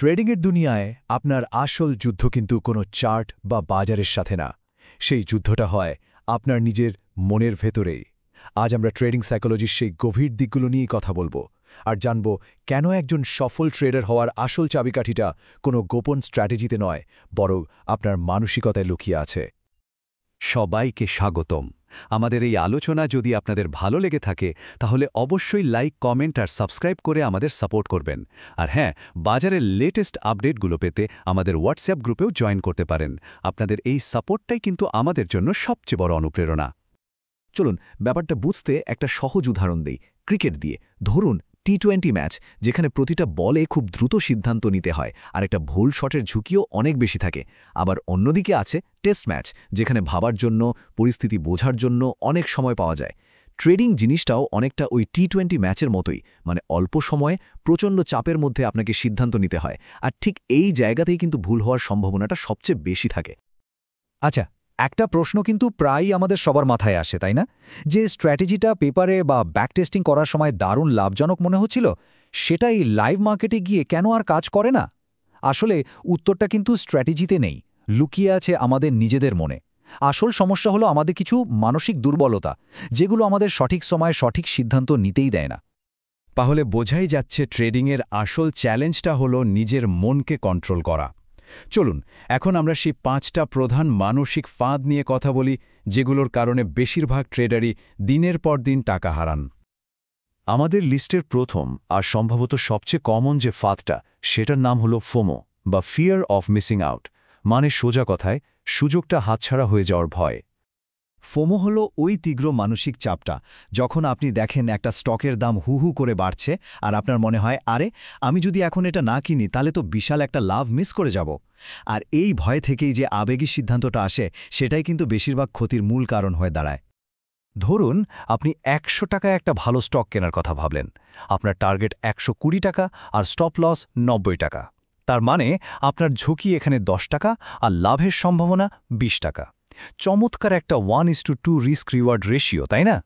ট্রেডিংয়ের দুনিয়ায় আপনার আসল যুদ্ধ কিন্তু কোনো চার্ট বা বাজারের সাথে না। সেই যুদ্ধটা হয় আপনার নিজের মনের ভেতরেই। আজ আমরা ট্রেডিং সাইকোলজির সেই গভীর দিকগুলো নিয়েই কথা বলবো আর জানব কেন একজন সফল ট্রেডার হওয়ার আসল চাবিকাঠিটা কোনো গোপন স্ট্র্যাটেজিতে নয়, বরং আপনার মানসিকতায় লুকিয়ে আছে। সবাইকে স্বাগতম। আমাদের এই আলোচনা যদি আপনাদের ভালো লেগে থাকে তাহলে অবশ্যই লাইক, কমেন্ট আর সাবস্ক্রাইব করে আমাদের সাপোর্ট করবেন। আর হ্যাঁ, বাজারের লেটেস্ট আপডেটগুলো পেতে আমাদের হোয়াটসঅ্যাপ গ্রুপেও জয়েন করতে পারেন। আপনাদের এই সাপোর্টটাই কিন্তু আমাদের জন্য সবচেয়ে বড় অনুপ্রেরণা। চলুন ব্যাপারটা বুঝতে একটা সহজ উদাহরণ দিই, ক্রিকেট দিয়ে। ধরুন টি-20 ম্যাচ, যেখানে প্রতিটা বলে খুব দ্রুত সিদ্ধান্ত নিতে হয় আর একটা ভুল শটের ঝুঁকিও অনেক বেশি থাকে। আবার অন্যদিকে আছে টেস্ট ম্যাচ, যেখানে ভাবার জন্য, পরিস্থিতি বোঝার জন্য অনেক সময় পাওয়া যায়। ট্রেডিং জিনিসটাও অনেকটা ওই টি-20 ম্যাচের মতোই, মানে অল্প সময়ে প্রচণ্ড চাপের মধ্যে আপনাকে সিদ্ধান্ত নিতে হয়, আর ঠিক এই জায়গাতেই কিন্তু ভুল হওয়ার সম্ভাবনাটা সবচেয়ে বেশি থাকে। আচ্ছা, একটা প্রশ্ন কিন্তু প্রায়ই আমাদের সবার মাথায় আসে, তাই না? যে স্ট্র্যাটেজিটা পেপারে বা ব্যাকটেস্টিং করার সময় দারুণ লাভজনক মনে হচ্ছিল, সেটাই লাইভ মার্কেটে গিয়ে কেন আর কাজ করে না? আসলে উত্তরটা কিন্তু স্ট্র্যাটেজিতে নেই, লুকিয়ে আছে আমাদের নিজেদের মনে। আসল সমস্যা হলো আমাদের কিছু মানসিক দুর্বলতা, যেগুলো আমাদের সঠিক সময়ে সঠিক সিদ্ধান্ত নিতেই দেয় না। তাহলে বোঝাই যাচ্ছে ট্রেডিংয়ের আসল চ্যালেঞ্জটা হলো নিজের মনকে কন্ট্রোল করা। চলুন এখন আমরা সেই 5টা প্রধান মানসিক ফাঁদ নিয়ে কথা বলি, যেগুলোর কারণে বেশিরভাগ ট্রেডারই দিনের পর দিন টাকা হারান। আমাদের লিস্টের প্রথম আর সম্ভবত সবচেয়ে কমন যে ফাঁদটা, সেটার নাম হলো ফোমো বা ফিয়ার অফ মিসিং আউট, মানে সোজা কথায় সুযোগটা হাতছাড়া হয়ে যাওয়ার ভয়। ফোমো হলো ওই তীব্র মানসিক চাপটা, যখন আপনি দেখেন একটা স্টকের দাম হু হু করে বাড়ছে আর আপনার মনে হয়, আরে আমি যদি এখন এটা না কিনি তাহলে তো বিশাল একটা লাভ মিস করে যাব। আর এই ভয় থেকেই যে আবেগী সিদ্ধান্তটা আসে, সেটাই কিন্তু বেশিরভাগ ক্ষতির মূল কারণ হয়ে দাঁড়ায়। ধরুন আপনি 100 টাকায় একটা ভালো স্টক কেনার কথা ভাবলেন। আপনার টার্গেট 120 টাকা আর স্টপ লস 90 টাকা। তার মানে আপনার ঝুঁকি এখানে 10 টাকা আর লাভের সম্ভাবনা 20 টাকা। চমৎকার একটা 1:2 রিস্ক রিওয়ার্ড রেশিও, তাই না?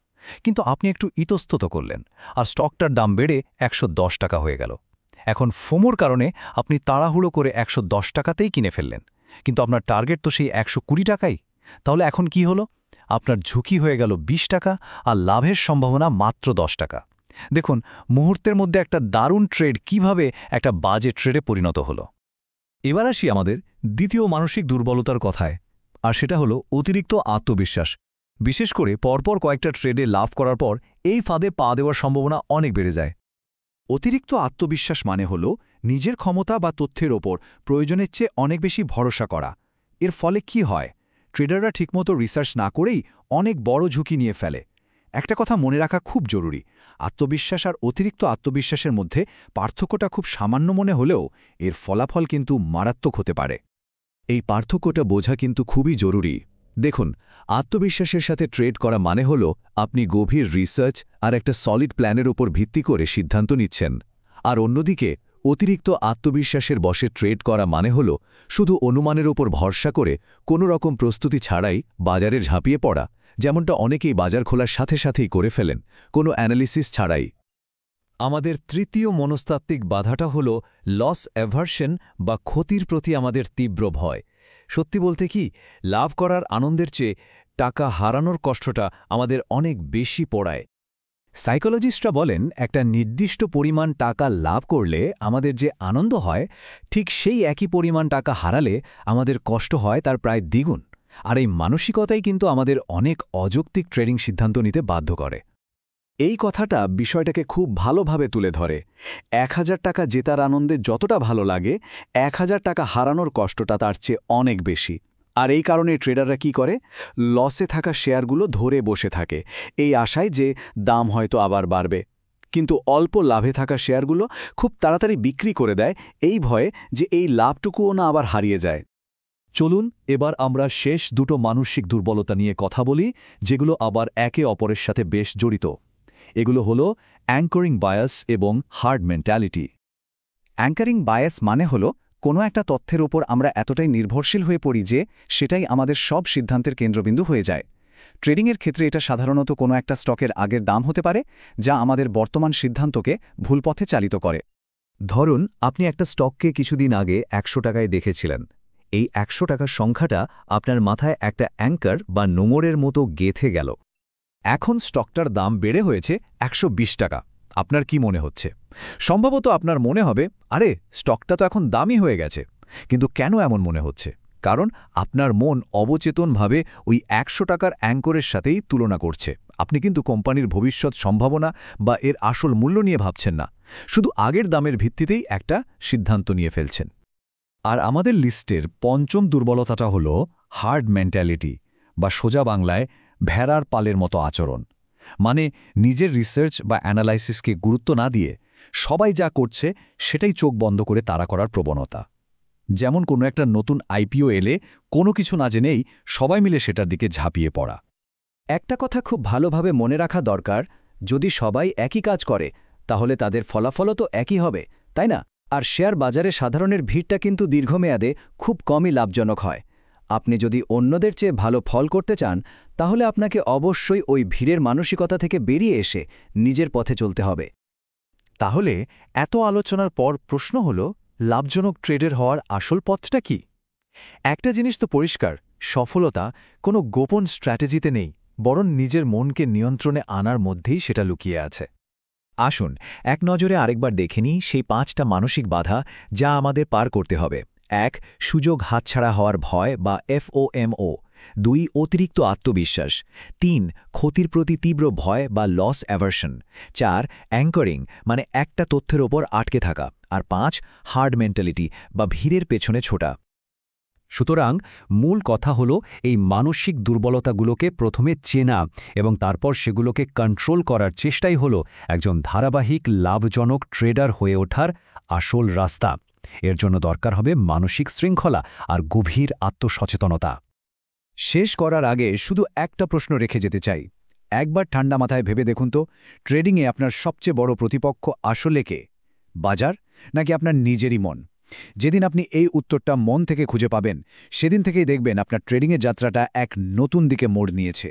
কিন্তু আপনি একটু ইতস্তত করলেন আর স্টকটার দাম বেড়ে 110 টাকা হয়ে গেল। এখন ফোমোর কারণে আপনি তাড়াহুড়ো করে 110 টাকাতেই কিনে ফেললেন, কিন্তু আপনার টার্গেট তো সেই 120 টাকাই। তাহলে এখন কি হলো? আপনার ঝুঁকি হয়ে গেল 20 টাকা আর লাভের সম্ভাবনা মাত্র 10 টাকা। দেখুন মুহূর্তের মধ্যে একটা দারুণ ট্রেড কিভাবে একটা বাজে ট্রেডে পরিণত হলো। এবার আসি আমাদের দ্বিতীয় মানসিক দুর্বলতার কথায়, আর সেটা হলো অতিরিক্ত আত্মবিশ্বাস। বিশেষ করে পরপর কয়েকটা ট্রেডে লাভ করার পর এই ফাঁদে পা দেওয়ার সম্ভাবনা অনেক বেড়ে যায়। অতিরিক্ত আত্মবিশ্বাস মানে হলো নিজের ক্ষমতা বা তথ্যের ওপর প্রয়োজনের চেয়ে অনেক বেশি ভরসা করা। এর ফলে কি হয়? ট্রেডাররা ঠিকমতো রিসার্চ না করেই অনেক বড় ঝুঁকি নিয়ে ফেলে। একটা কথা মনে রাখা খুব জরুরি, আত্মবিশ্বাস আর অতিরিক্ত আত্মবিশ্বাসের মধ্যে পার্থক্যটা খুব সামান্য মনে হলেও এর ফলাফল কিন্তু মারাত্মক হতে পারে। এই পার্থক্যটা বোঝা কিন্তু খুবই জরুরি। দেখুন, আত্মবিশ্বাসের সাথে ট্রেড করা মানে হল আপনি গভীর রিসার্চ আর একটা সলিড প্ল্যানের উপর ভিত্তি করে সিদ্ধান্ত নিচ্ছেন। আর অন্যদিকে অতিরিক্ত আত্মবিশ্বাসের বশে ট্রেড করা মানে হল শুধু অনুমানের উপর ভরসা করে কোনো রকম প্রস্তুতি ছাড়াই বাজারে ঝাঁপিয়ে পড়া, যেমনটা অনেকেই বাজার খোলার সাথে সাথেই করে ফেলেন, কোনো অ্যানালিসিস ছাড়াই। আমাদের তৃতীয় মনস্তাত্ত্বিক বাধাটা হল লস অ্যাভার্শন বা ক্ষতির প্রতি আমাদের তীব্র ভয়। সত্যি বলতে কি, লাভ করার আনন্দের চেয়ে টাকা হারানোর কষ্টটা আমাদের অনেক বেশি পড়ায়। সাইকোলজিস্টরা বলেন একটা নির্দিষ্ট পরিমাণ টাকা লাভ করলে আমাদের যে আনন্দ হয়, ঠিক সেই একই পরিমাণ টাকা হারালে আমাদের কষ্ট হয় তার প্রায় দ্বিগুণ। আর এই মানসিকতাই কিন্তু আমাদের অনেক অযৌক্তিক ট্রেডিং সিদ্ধান্ত নিতে বাধ্য করে। এই কথাটা বিষয়টাকে খুব ভালোভাবে তুলে ধরে। 1000 টাকা জেতার আনন্দে যতটা ভালো লাগে, 1000 টাকা হারানোর কষ্টটা তার চেয়ে অনেক বেশি। আর এই কারণে ট্রেডাররা কি করে? লসে থাকা শেয়ারগুলো ধরে বসে থাকে, এই আশায় যে দাম হয়তো আবার বাড়বে। কিন্তু অল্প লাভে থাকা শেয়ারগুলো খুব তাড়াতাড়ি বিক্রি করে দেয়, এই ভয়ে যে এই লাভটুকুও না আবার হারিয়ে যায়। চলুন এবার আমরা শেষ দুটো মানসিক দুর্বলতা নিয়ে কথা বলি, যেগুলো আবার একে অপরের সাথে বেশ জড়িত। এগুলো হলো অ্যাঙ্করিং বায়াস এবং হার্ড মেন্টালিটি। অ্যাঙ্কারিং বায়াস মানে হলো কোনো একটা তথ্যের ওপর আমরা এতটাই নির্ভরশীল হয়ে পড়ি যে সেটাই আমাদের সব সিদ্ধান্তের কেন্দ্রবিন্দু হয়ে যায়। ট্রেডিংয়ের ক্ষেত্রে এটা সাধারণত কোনো একটা স্টকের আগের দাম হতে পারে, যা আমাদের বর্তমান সিদ্ধান্তকে ভুল পথে চালিত করে। ধরুন আপনি একটা স্টককে কিছুদিন আগে ১০০ টাকায় দেখেছিলেন। এই ১০০ টাকার সংখ্যাটা আপনার মাথায় একটা অ্যাঙ্কার বা নোঙরের মতো গেঁথে গেল। এখন স্টকটার দাম বেড়ে হয়েছে ১২০ টাকা। আপনার কি মনে হচ্ছে? সম্ভবত আপনার মনে হবে, আরে স্টকটা তো এখন দামি হয়ে গেছে। কিন্তু কেন এমন মনে হচ্ছে? কারণ আপনার মন অবচেতনভাবে ওই ১০০ টাকার অ্যাঙ্করের সাথেই তুলনা করছে। আপনি কিন্তু কোম্পানির ভবিষ্যৎ সম্ভাবনা বা এর আসল মূল্য নিয়ে ভাবছেন না, শুধু আগের দামের ভিত্তিতেই একটা সিদ্ধান্ত নিয়ে ফেলছেন। আর আমাদের লিস্টের পঞ্চম দুর্বলতাটা হল হার্ড মেন্টালিটি, বা সোজা বাংলায় ভেড়ার পালের মতো আচরণ। মানে নিজের রিসার্চ বা অ্যানালাইসিসকে গুরুত্ব না দিয়ে সবাই যা করছে সেটাই চোখ বন্ধ করে তাড়া করার প্রবণতা। যেমন কোনো একটা নতুন আইপিও এলে কোনো কিছু না জেনেই সবাই মিলে সেটার দিকে ঝাঁপিয়ে পড়া। একটা কথা খুব ভালোভাবে মনে রাখা দরকার, যদি সবাই একই কাজ করে তাহলে তাদের ফলাফলও তো একই হবে, তাই না? আর শেয়ার বাজারে সাধারণের ভিড়টা কিন্তু দীর্ঘমেয়াদে খুব কমই লাভজনক হয়। আপনি যদি অন্যদের চেয়ে ভালো ফল করতে চান তাহলে আপনাকে অবশ্যই ওই ভিড়ের মানসিকতা থেকে বেরিয়ে এসে নিজের পথে চলতে হবে। তাহলে এত আলোচনার পর প্রশ্ন হল, লাভজনক ট্রেডার হওয়ার আসল পথটা কি? একটা জিনিস তো পরিষ্কার, সফলতা কোনো গোপন স্ট্র্যাটেজিতে নেই, বরং নিজের মনকে নিয়ন্ত্রণে আনার মধ্যেই সেটা লুকিয়ে আছে। আসুন এক নজরে আরেকবার দেখে নিই সেই ৫টা মানসিক বাধা যা আমাদের পার করতে হবে। ১. সুযোগ হাতছাড়া হওয়ার ভয় বা FOMO। ২. অতিরিক্ত আত্মবিশ্বাস। ৩. ক্ষতির প্রতি তীব্র ভয় বা লস অ্যাভার্শন। ৪. অ্যাঙ্করিং, মানে একটা তথ্যের ওপর আটকে থাকা। আর ৫. হার্ড মেন্টালিটি বা ভিড়ের পেছনে ছোটা। সুতরাং মূল কথা হলো এই মানসিক দুর্বলতাগুলোকে প্রথমে চেনা এবং তারপর সেগুলোকে কন্ট্রোল করার চেষ্টাই হলো একজন ধারাবাহিক লাভজনক ট্রেডার হয়ে ওঠার আসল রাস্তা। এর জন্য দরকার হবে মানসিক শৃঙ্খলা আর গভীর আত্মসচেতনতা। শেষ করার আগে শুধু একটা প্রশ্ন রেখে যেতে চাই। একবার ঠান্ডা মাথায় ভেবে দেখুন তো, ট্রেডিংয়ে আপনার সবচেয়ে বড় প্রতিপক্ষ আসলে কে? বাজার নাকি আপনার নিজেরই মন? যেদিন আপনি এই উত্তরটা মন থেকে খুঁজে পাবেন, সেদিন থেকেই দেখবেন আপনার ট্রেডিংয়ের যাত্রাটা এক নতুন দিকে মোড় নিয়েছে।